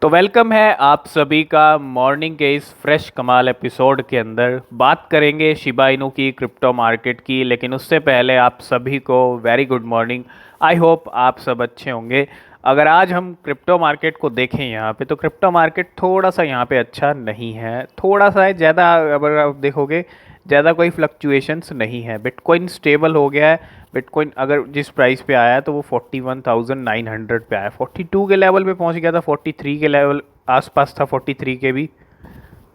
तो वेलकम है आप सभी का मॉर्निंग के इस फ्रेश कमाल एपिसोड के अंदर। बात करेंगे शिबा इनू की, क्रिप्टो मार्केट की, लेकिन उससे पहले आप सभी को very good morning. I hope आप सब अच्छे होंगे। अगर आज हम क्रिप्टो मार्केट को देखें यहाँ पे, तो क्रिप्टो मार्केट थोड़ा सा यहाँ पे अच्छा नहीं है, थोड़ा सा है, ज़्यादा अगर आप देखोगे ज़्यादा कोई फ्लक्चुएशंस नहीं है। बिटकॉइन स्टेबल हो गया है। बिटकॉइन अगर जिस प्राइस पे आया तो वो 41,900 पे आया, 42 के लेवल पे पहुंच गया था, 43 के लेवल आसपास था, 43 के भी।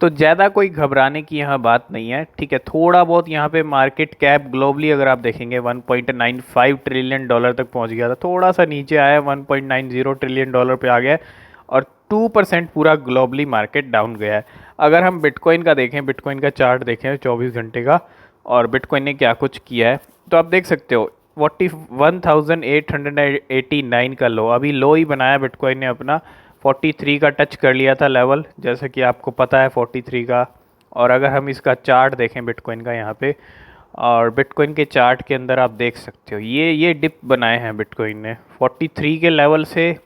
तो ज़्यादा कोई घबराने की यहाँ बात नहीं है, ठीक है। थोड़ा बहुत यहाँ पे मार्केट कैप ग्लोबली अगर आप देखेंगे 1.95 ट्रिलियन डॉलर तक पहुँच गया था, थोड़ा सा नीचे आया, 1.90 ट्रिलियन डॉलर पे आ गया है। और 2% पूरा ग्लोबली मार्केट डाउन गया है। अगर हम बिटकॉइन का देखें, बिटकॉइन का चार्ट देखें 24 घंटे का, और बिटकॉइन ने क्या कुछ किया है, तो आप देख सकते हो 41,889 का लो, अभी लो ही बनाया बिटकॉइन ने अपना। 43 का टच कर लिया था लेवल, जैसे कि आपको पता है 43 का। और अगर हम इसका चार्ट देखें बिटकॉइन का यहाँ पे, और बिटकॉइन के चार्ट के अंदर आप देख सकते हो ये डिप बनाए हैं बिटकॉइन ने 43 के लेवल से,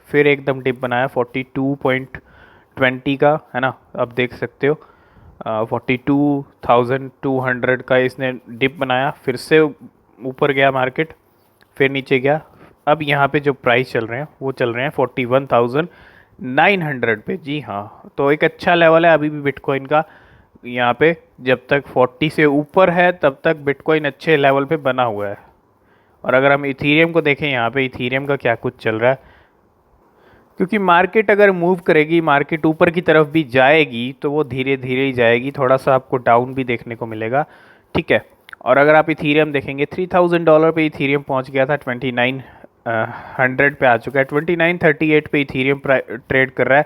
फिर एकदम डिप बनाया 42.20 का, है ना। आप देख सकते हो 42,200 का इसने डिप बनाया, फिर से ऊपर गया मार्केट, फिर नीचे गया। अब यहाँ पे जो प्राइस चल रहे हैं वो चल रहे हैं 41,900 पे। जी हाँ, तो एक अच्छा लेवल है अभी भी बिटकॉइन का। यहाँ पे जब तक 40 से ऊपर है तब तक बिटकॉइन अच्छे लेवल पे बना हुआ है। और अगर हम इथीरियम को देखें, यहाँ पे इथीरियम का क्या कुछ चल रहा है, क्योंकि मार्केट अगर मूव करेगी, मार्केट ऊपर की तरफ भी जाएगी, तो वो धीरे धीरे ही जाएगी, थोड़ा सा आपको डाउन भी देखने को मिलेगा, ठीक है। और अगर आप इथीरियम देखेंगे, $3,000 पे इथीरियम पहुंच गया था, 2900 पे आ चुका है, 2938 पे इथीरियम ट्रेड कर रहा है।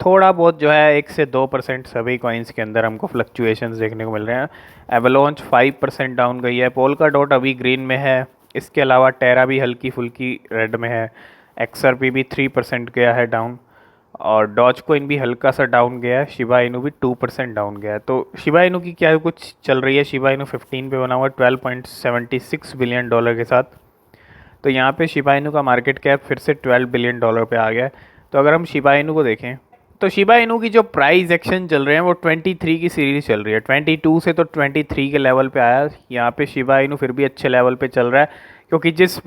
थोड़ा बहुत जो है 1 से 2% सभी कॉइन्स के अंदर हमको फ्लक्चुएशंस देखने को मिल रहे हैं। एवलोंच 5% डाउन गई है, पोल्का डॉट अभी ग्रीन में है, इसके अलावा टेरा भी हल्की फुल्की रेड में है, एक्सआरपी भी 3% गया है डाउन, और डॉज कोइन भी हल्का सा डाउन गया है, शिबा इनू भी 2% डाउन गया है। तो शिबा इनू की क्या कुछ चल रही है, शिबा इनू 15 पे बना हुआ है 12.76 बिलियन डॉलर के साथ। तो यहाँ पे शिबा इनू का मार्केट कैप फिर से 12 बिलियन डॉलर पे आ गया है। तो अगर हम शिबा इनू को देखें, तो शिबा इनू की जो प्राइस एक्शन चल रहे हैं वो 23 की सीरीज चल रही है, 22 से तो 23 के लेवल पे आया। यहाँ पे शिबा इनू फिर भी अच्छे लेवल पे चल रहा है, क्योंकि जिस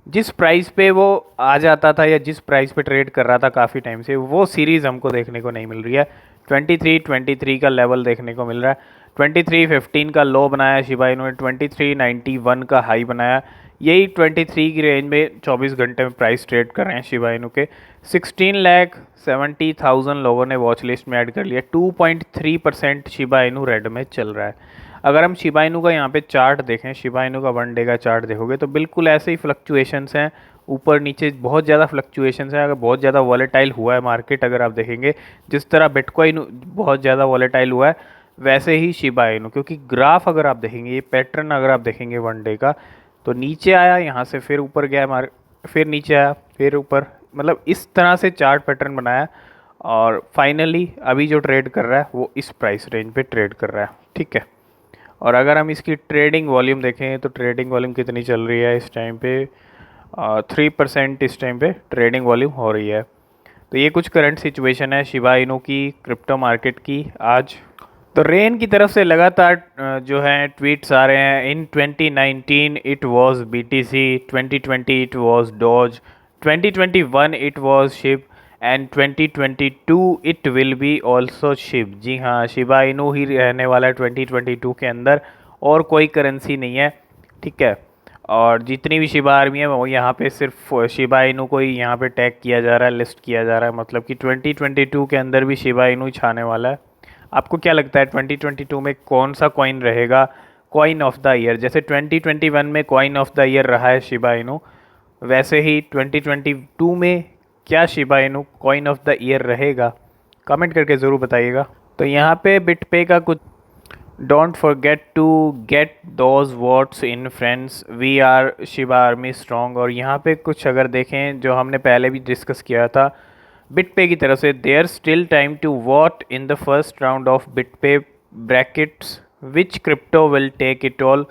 जिस प्राइस पे वो आ जाता था, या जिस प्राइस पे ट्रेड कर रहा था काफ़ी टाइम से, वो सीरीज़ हमको देखने को नहीं मिल रही है। 23 का लेवल देखने को मिल रहा है, 2315 का लो बनाया शिबा इनू ने, 2391 का हाई बनाया। यही 23 की रेंज में 24 घंटे में प्राइस ट्रेड कर रहे हैं शिबा इनू के। 16,70,000 लोगों ने वॉच लिस्ट में ऐड कर लिया, 2.3% शिबा इनू रेड में चल रहा है। अगर हम शिबा इनू का यहाँ पे चार्ट देखें, शिबा इनू का 1 डे का चार्ट देखोगे तो बिल्कुल ऐसे ही फ्लक्चुएशंस हैं, ऊपर नीचे बहुत ज़्यादा फ्लक्चुएशंस हैं। अगर बहुत ज़्यादा वॉलेटाइल हुआ है मार्केट, अगर आप देखेंगे जिस तरह बिटकॉइन बहुत ज़्यादा वॉलेटाइल हुआ है, वैसे ही शिबा इनू, क्योंकि ग्राफ अगर आप देखेंगे, ये पैटर्न अगर आप देखेंगे 1 डे का, तो नीचे आया, यहाँ से फिर ऊपर गया फिर नीचे आया, फिर ऊपर, मतलब इस तरह से चार्ट पैटर्न बनाया। और फाइनली अभी जो ट्रेड कर रहा है वो इस प्राइस रेंज पे ट्रेड कर रहा है, ठीक है। और अगर हम इसकी ट्रेडिंग वॉल्यूम देखें, तो ट्रेडिंग वॉल्यूम कितनी चल रही है इस टाइम पे, 3% इस टाइम पे ट्रेडिंग वॉल्यूम हो रही है। तो ये कुछ करंट सिचुएशन है शिबा इनू की, क्रिप्टो मार्केट की आज। तो रेन की तरफ से लगातार जो है ट्वीट्स आ रहे हैं। In 2019 it was BTC, 2020 it was Doge, 2021 it was Shib, and 2022 it will be also Shib. जी हाँ, शिबा इनू ही रहने वाला है 2022 के अंदर, और कोई करेंसी नहीं है, ठीक है। और जितनी भी शिबा आर्मी है वो यहाँ पे सिर्फ शिबा इनू को ही यहाँ पे टैग किया जा रहा है, लिस्ट किया जा रहा है, मतलब कि 2022 के अंदर भी शिबा इनू ही छाने वाला है। आपको क्या लगता है 2022 में कौन सा कॉइन रहेगा कॉइन ऑफ द ईयर? जैसे 2021 में कॉइन ऑफ द ईयर रहा है शिबा इनू, वैसे ही 2022 में क्या Shiba Inu coin of the year रहेगा? कमेंट करके ज़रूर बताइएगा। तो यहाँ पे बिटपे का कुछ, don't forget to get those votes in friends, we are Shiba army strong. और यहाँ पे कुछ अगर देखें जो हमने पहले भी डिस्कस किया था बिटपे की तरफ से, there still time to vote in the first round of BitPay brackets, which crypto will take it all,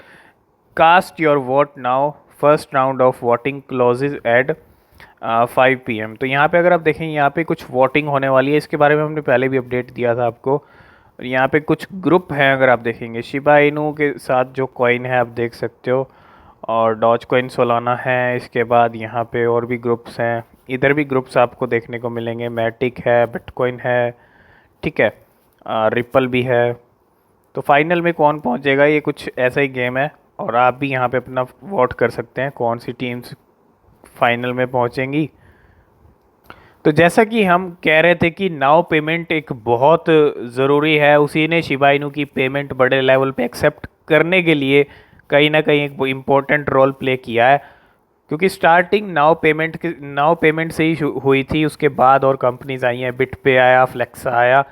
cast your vote now, first round of voting closes at. 5 PM। तो यहाँ पे अगर आप देखें, यहाँ पे कुछ वोटिंग होने वाली है, इसके बारे में हमने पहले भी अपडेट दिया था आपको। और यहाँ पे कुछ ग्रुप हैं, अगर आप देखेंगे शिबा इनू के साथ जो कॉइन है आप देख सकते हो, और डॉज कॉइन सोलाना है। इसके बाद यहाँ पे और भी ग्रुप्स हैं, इधर भी ग्रुप्स आपको देखने को मिलेंगे, मैटिक है, बिटकॉइन है, ठीक है, रिपल भी है। तो फाइनल में कौन पहुँचेगा, ये कुछ ऐसा ही गेम है, और आप भी यहाँ पे अपना वोट कर सकते हैं कौन सी टीम्स फाइनल में पहुँचेंगी। तो जैसा कि हम कह रहे थे कि नाउ पेमेंट एक बहुत ज़रूरी है, उसी ने शिबा इनू की पेमेंट बड़े लेवल पे एक्सेप्ट करने के लिए कहीं ना कहीं एक इम्पोर्टेंट रोल प्ले किया है। क्योंकि स्टार्टिंग नाउ पेमेंट से ही हुई थी, उसके बाद और कंपनीज आई हैं, बिटपे आया, फ्लेक्सा आया।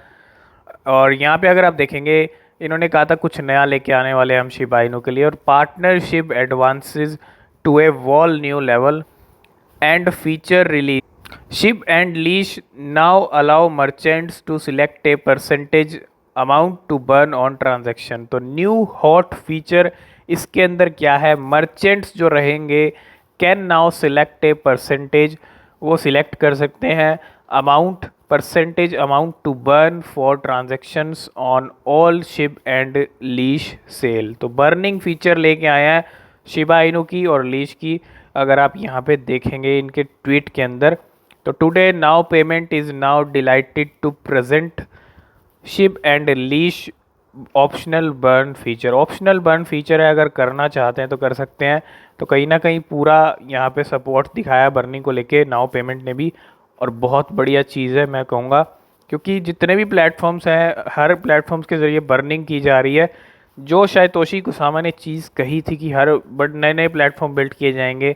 और यहाँ पे अगर आप देखेंगे, इन्होंने कहा था कुछ नया लेके आने वाले हैं हम शिबा इनू के लिए, और partnership advances to a whole new level and feature release. Ship and leash now allow merchants to select a percentage amount to burn on transaction। तो न्यू हॉट फीचर इसके अंदर क्या है, मर्चेंट्स जो रहेंगे can now select a percentage, वो select कर सकते हैं amount, percentage amount to burn for transactions on all Shib and Leash sale. तो बर्निंग फीचर लेके आया है शिबा इनू की और लीश की। अगर आप यहाँ पे देखेंगे इनके ट्वीट के अंदर, तो today now payment is now delighted to present Shib and Leash optional burn feature. Optional burn feature है, अगर करना चाहते हैं तो कर सकते हैं। तो कहीं ना कहीं पूरा यहाँ पे सपोर्ट दिखाया बर्निंग को लेके नाउ पेमेंट ने भी, और बहुत बढ़िया चीज़ है मैं कहूँगा, क्योंकि जितने भी प्लेटफॉर्म्स हैं हर प्लेटफॉर्म्स के ज़रिए बर्निंग की जा रही है। जो शायद तोशी कुसामा ने चीज़ कही थी कि हर नए नए प्लेटफॉर्म बिल्ड किए जाएंगे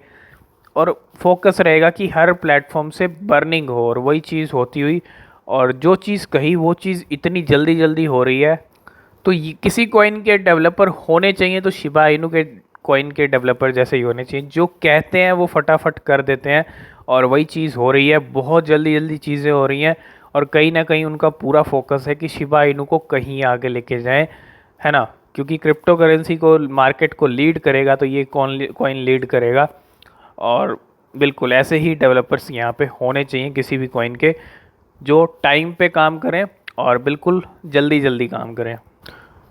और फोकस रहेगा कि हर प्लेटफॉर्म से बर्निंग हो, और वही चीज़ होती हुई, और जो चीज़ कही वो चीज़ इतनी जल्दी जल्दी हो रही है। तो किसी कॉइन के डेवलपर होने चाहिए तो शिबा इनू के कॉइन के डेवलपर जैसे ही होने चाहिए, जो कहते हैं वो फटाफट कर देते हैं, और वही चीज़ हो रही है, बहुत जल्दी जल्दी चीज़ें हो रही हैं। और कहीं ना कहीं उनका पूरा फोकस है कि शिबा इनू को कहीं आगे लेके जाएं, है ना, क्योंकि क्रिप्टो करेंसी को, मार्केट को लीड करेगा तो ये कॉइन लीड करेगा। और बिल्कुल ऐसे ही डेवलपर्स यहाँ पे होने चाहिए किसी भी कॉइन के, जो टाइम पे काम करें और बिल्कुल जल्दी जल्दी काम करें।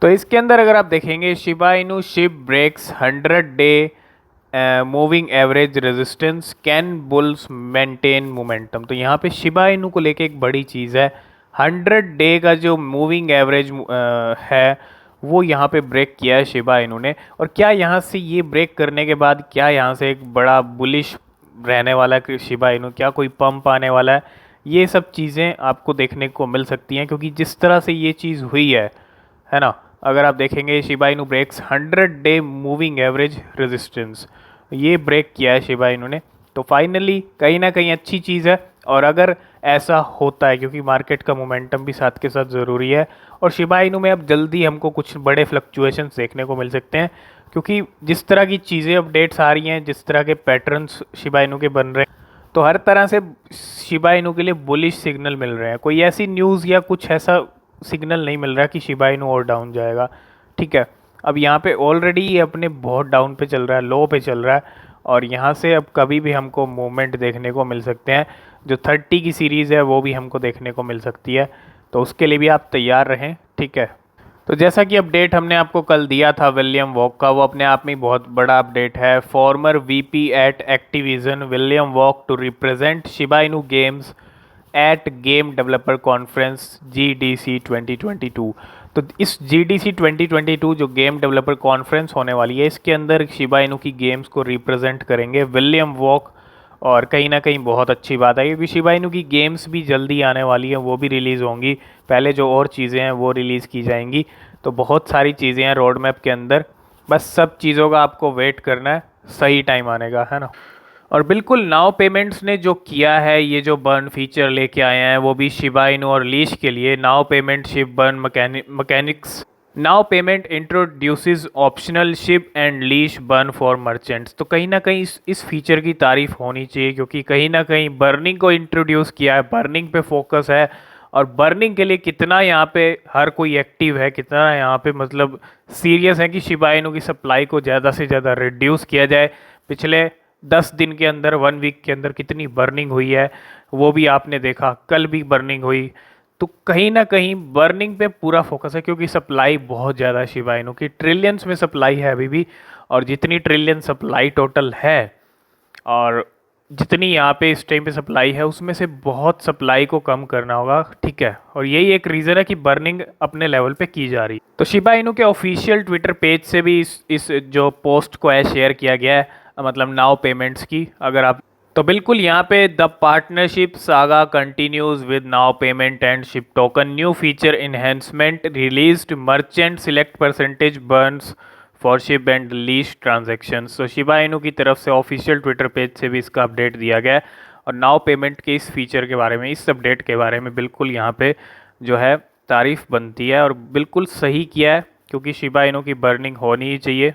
तो इसके अंदर अगर आप देखेंगे, Shiba Inu Shib breaks 100-day moving average resistance, can bulls maintain momentum. तो यहाँ पे शिबा इनू को लेके एक बड़ी चीज़ है, 100 डे का जो मूविंग एवरेज है वो यहाँ पे ब्रेक किया है शिबा इनू ने। और क्या यहाँ से ये ब्रेक करने के बाद क्या यहाँ से एक बड़ा बुलिश रहने वाला है शिबा इनू, क्या कोई पंप आने वाला है, ये सब चीज़ें आपको देखने को मिल सकती हैं। क्योंकि जिस तरह से ये चीज़ हुई है ना, अगर आप देखेंगे Shiba Inu breaks 100-day moving average resistance, ये ब्रेक किया है शिबा इनू ने। तो फाइनली कहीं ना कहीं अच्छी चीज़ है, और अगर ऐसा होता है, क्योंकि मार्केट का मोमेंटम भी साथ के साथ ज़रूरी है, और शिबा इनू में अब जल्दी हमको कुछ बड़े फ्लक्चुएशंस देखने को मिल सकते हैं। क्योंकि जिस तरह की चीज़ें अपडेट्स आ रही हैं, जिस तरह के पैटर्न्स शिबा इनू के बन रहे हैं, तो हर तरह से शिबा इनू के लिए बुलिश सिग्नल मिल रहे हैं। कोई ऐसी न्यूज़ या कुछ ऐसा सिग्नल नहीं मिल रहा कि शिबा इनू और डाउन जाएगा, ठीक है। अब यहाँ पे ऑलरेडी ये अपने बहुत डाउन पे चल रहा है, लो पे चल रहा है, और यहाँ से अब कभी भी हमको मूवमेंट देखने को मिल सकते हैं। जो 30 की सीरीज़ है वो भी हमको देखने को मिल सकती है, तो उसके लिए भी आप तैयार रहें, ठीक है। तो जैसा कि अपडेट हमने आपको कल दिया था विलियम वॉक का, वो अपने आप में बहुत बड़ा अपडेट है। Former VP at Activision William Volk to represent Shiba Inu games at game developer conference GDC 2022। तो इस GDC 2022 जो गेम डेवलपर कॉन्फ्रेंस होने वाली है, इसके अंदर शिबा इनू की गेम्स को रिप्रेजेंट करेंगे विलियम वॉक। और कहीं ना कहीं बहुत अच्छी बात है, क्योंकि शिबा इनू की गेम्स भी जल्दी आने वाली हैं, वो भी रिलीज़ होंगी। पहले जो और चीज़ें हैं वो रिलीज़ की जाएंगी। तो बहुत सारी चीज़ें हैं रोड मैप के अंदर, बस सब चीज़ों का आपको वेट करना है, सही टाइम आने का, है ना। और बिल्कुल नाउ पेमेंट्स ने जो किया है, ये जो बर्न फीचर लेके आए हैं, वो भी शिबा इनू और लीश के लिए। Now payment ship burn mechanics, now payment introduces optional ship and leash burn for merchants. तो कहीं ना कहीं इस फीचर की तारीफ होनी चाहिए, क्योंकि कहीं ना कहीं बर्निंग को इंट्रोड्यूस किया है, बर्निंग पे फोकस है। और बर्निंग के लिए कितना यहाँ पे हर कोई एक्टिव है, कितना यहाँ पे मतलब सीरियस है कि शिबा इनू की सप्लाई को ज़्यादा से ज़्यादा रिड्यूस किया जाए। पिछले 10 दिन के अंदर 1 वीक के अंदर कितनी बर्निंग हुई है वो भी आपने देखा, कल भी बर्निंग हुई। तो कहीं ना कहीं बर्निंग पे पूरा फोकस है, क्योंकि सप्लाई बहुत ज़्यादा है शिबा इनू की, ट्रिलियंस में सप्लाई है अभी भी। और जितनी ट्रिलियन सप्लाई टोटल है, और जितनी यहाँ पे इस टाइम पे सप्लाई है, उसमें से बहुत सप्लाई को कम करना होगा, ठीक है। और यही एक रीज़न है कि बर्निंग अपने लेवल पे की जा रही है। तो शिबा इनू के ऑफिशियल ट्विटर पेज से भी इस जो पोस्ट को है शेयर किया गया है, मतलब नाउ पेमेंट्स की। अगर आप तो बिल्कुल यहाँ पे the partnership saga continues with now payment and ship token, new feature enhancement released, merchant select percentage Burns for ship and lease transaction. तो शिबा इनू की तरफ से ऑफिशियल ट्विटर पेज से भी इसका अपडेट दिया गया है। और नाउ पेमेंट के इस फीचर के बारे में, इस अपडेट के बारे में बिल्कुल यहाँ पे जो है तारीफ बनती है, और बिल्कुल सही किया है, क्योंकि शिबा इनू की बर्निंग होनी ही चाहिए।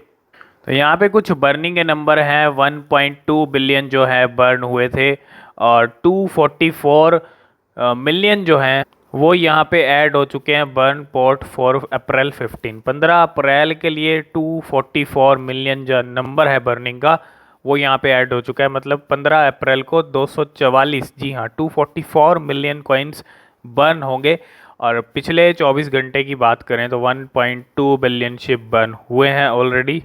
तो यहाँ पे कुछ बर्निंग के नंबर हैं, 1.2 बिलियन जो है बर्न हुए थे, और 244 मिलियन जो हैं वो यहाँ पे ऐड हो चुके हैं बर्न पोर्ट फॉर अप्रैल 15 अप्रैल के लिए 244 मिलियन जो नंबर है बर्निंग का, वो यहाँ पे ऐड हो चुका है। मतलब 15 अप्रैल को 244, जी हाँ, 244 मिलियन कॉइन्स बर्न होंगे। और पिछले 24 घंटे की बात करें तो 1.2 बिलियन शिप बर्न हुए हैं ऑलरेडी।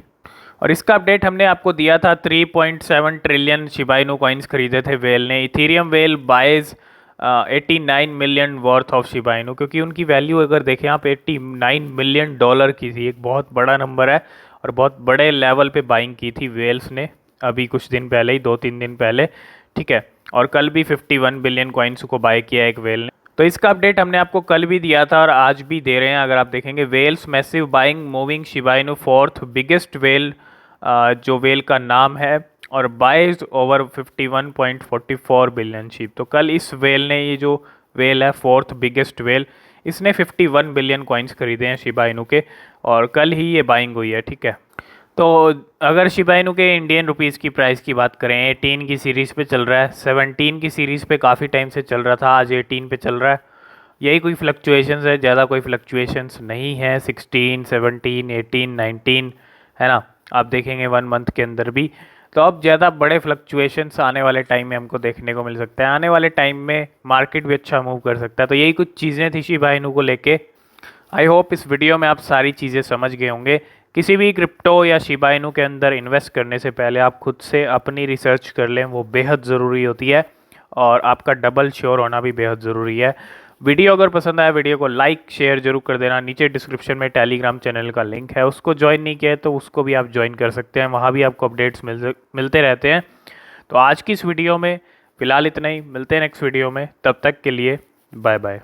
और इसका अपडेट हमने आपको दिया था, 3.7 ट्रिलियन शिबा इनू कॉइन्स खरीदे थे वेल ने। Ethereum whale buys 89 million worth of Shiba Inu, क्योंकि उनकी वैल्यू अगर देखें आप 89 मिलियन डॉलर की थी, एक बहुत बड़ा नंबर है। और बहुत बड़े लेवल पे बाइंग की थी वेल्स ने अभी कुछ दिन पहले ही, 2-3 दिन पहले, ठीक है। और कल भी 51 बिलियन कॉइन्स को बाय किया एक वेल ने। तो इसका अपडेट हमने आपको कल भी दिया था और आज भी दे रहे हैं। अगर आप देखेंगे, whales massive buying moving Shiba Inu fourth biggest whale, जो वेल का नाम है, और बाइज ओवर 51.44 बिलियन शीप। तो कल इस वेल ने, ये जो वेल है फोर्थ बिगेस्ट वेल, इसने 51 बिलियन कॉइन्स खरीदे हैं शिबा इनू के, और कल ही ये बाइंग हुई है, ठीक है। तो अगर शिबा इनू के इंडियन रुपीज़ की प्राइस की बात करें, 18 की सीरीज़ पे चल रहा है, 17 की सीरीज़ पे काफ़ी टाइम से चल रहा था, आज 18 पे चल रहा है। यही कोई फ्लक्चुएशंस है, ज़्यादा कोई फ्लक्चुएशंस नहीं है। 16, 17, 18, 19 है ना, आप देखेंगे 1 मंथ के अंदर भी। तो अब ज़्यादा बड़े फ्लक्चुएशंस आने वाले टाइम में हमको देखने को मिल सकता है। आने वाले टाइम में मार्केट भी अच्छा मूव कर सकता है। तो यही कुछ चीज़ें थी शिबा इनू को लेके। आई होप इस वीडियो में आप सारी चीज़ें समझ गए होंगे। किसी भी क्रिप्टो या शिबा इनू के अंदर इन्वेस्ट करने से पहले आप खुद से अपनी रिसर्च कर लें, वो बेहद ज़रूरी होती है। और आपका डबल श्योर होना भी बेहद ज़रूरी है। वीडियो अगर पसंद आया, वीडियो को लाइक शेयर जरूर कर देना। नीचे डिस्क्रिप्शन में टेलीग्राम चैनल का लिंक है, उसको ज्वाइन नहीं किया है तो उसको भी आप ज्वाइन कर सकते हैं, वहाँ भी आपको अपडेट्स मिलते रहते हैं। तो आज की इस वीडियो में फ़िलहाल इतना ही, मिलते हैं नेक्स्ट वीडियो में, तब तक के लिए बाय बाय।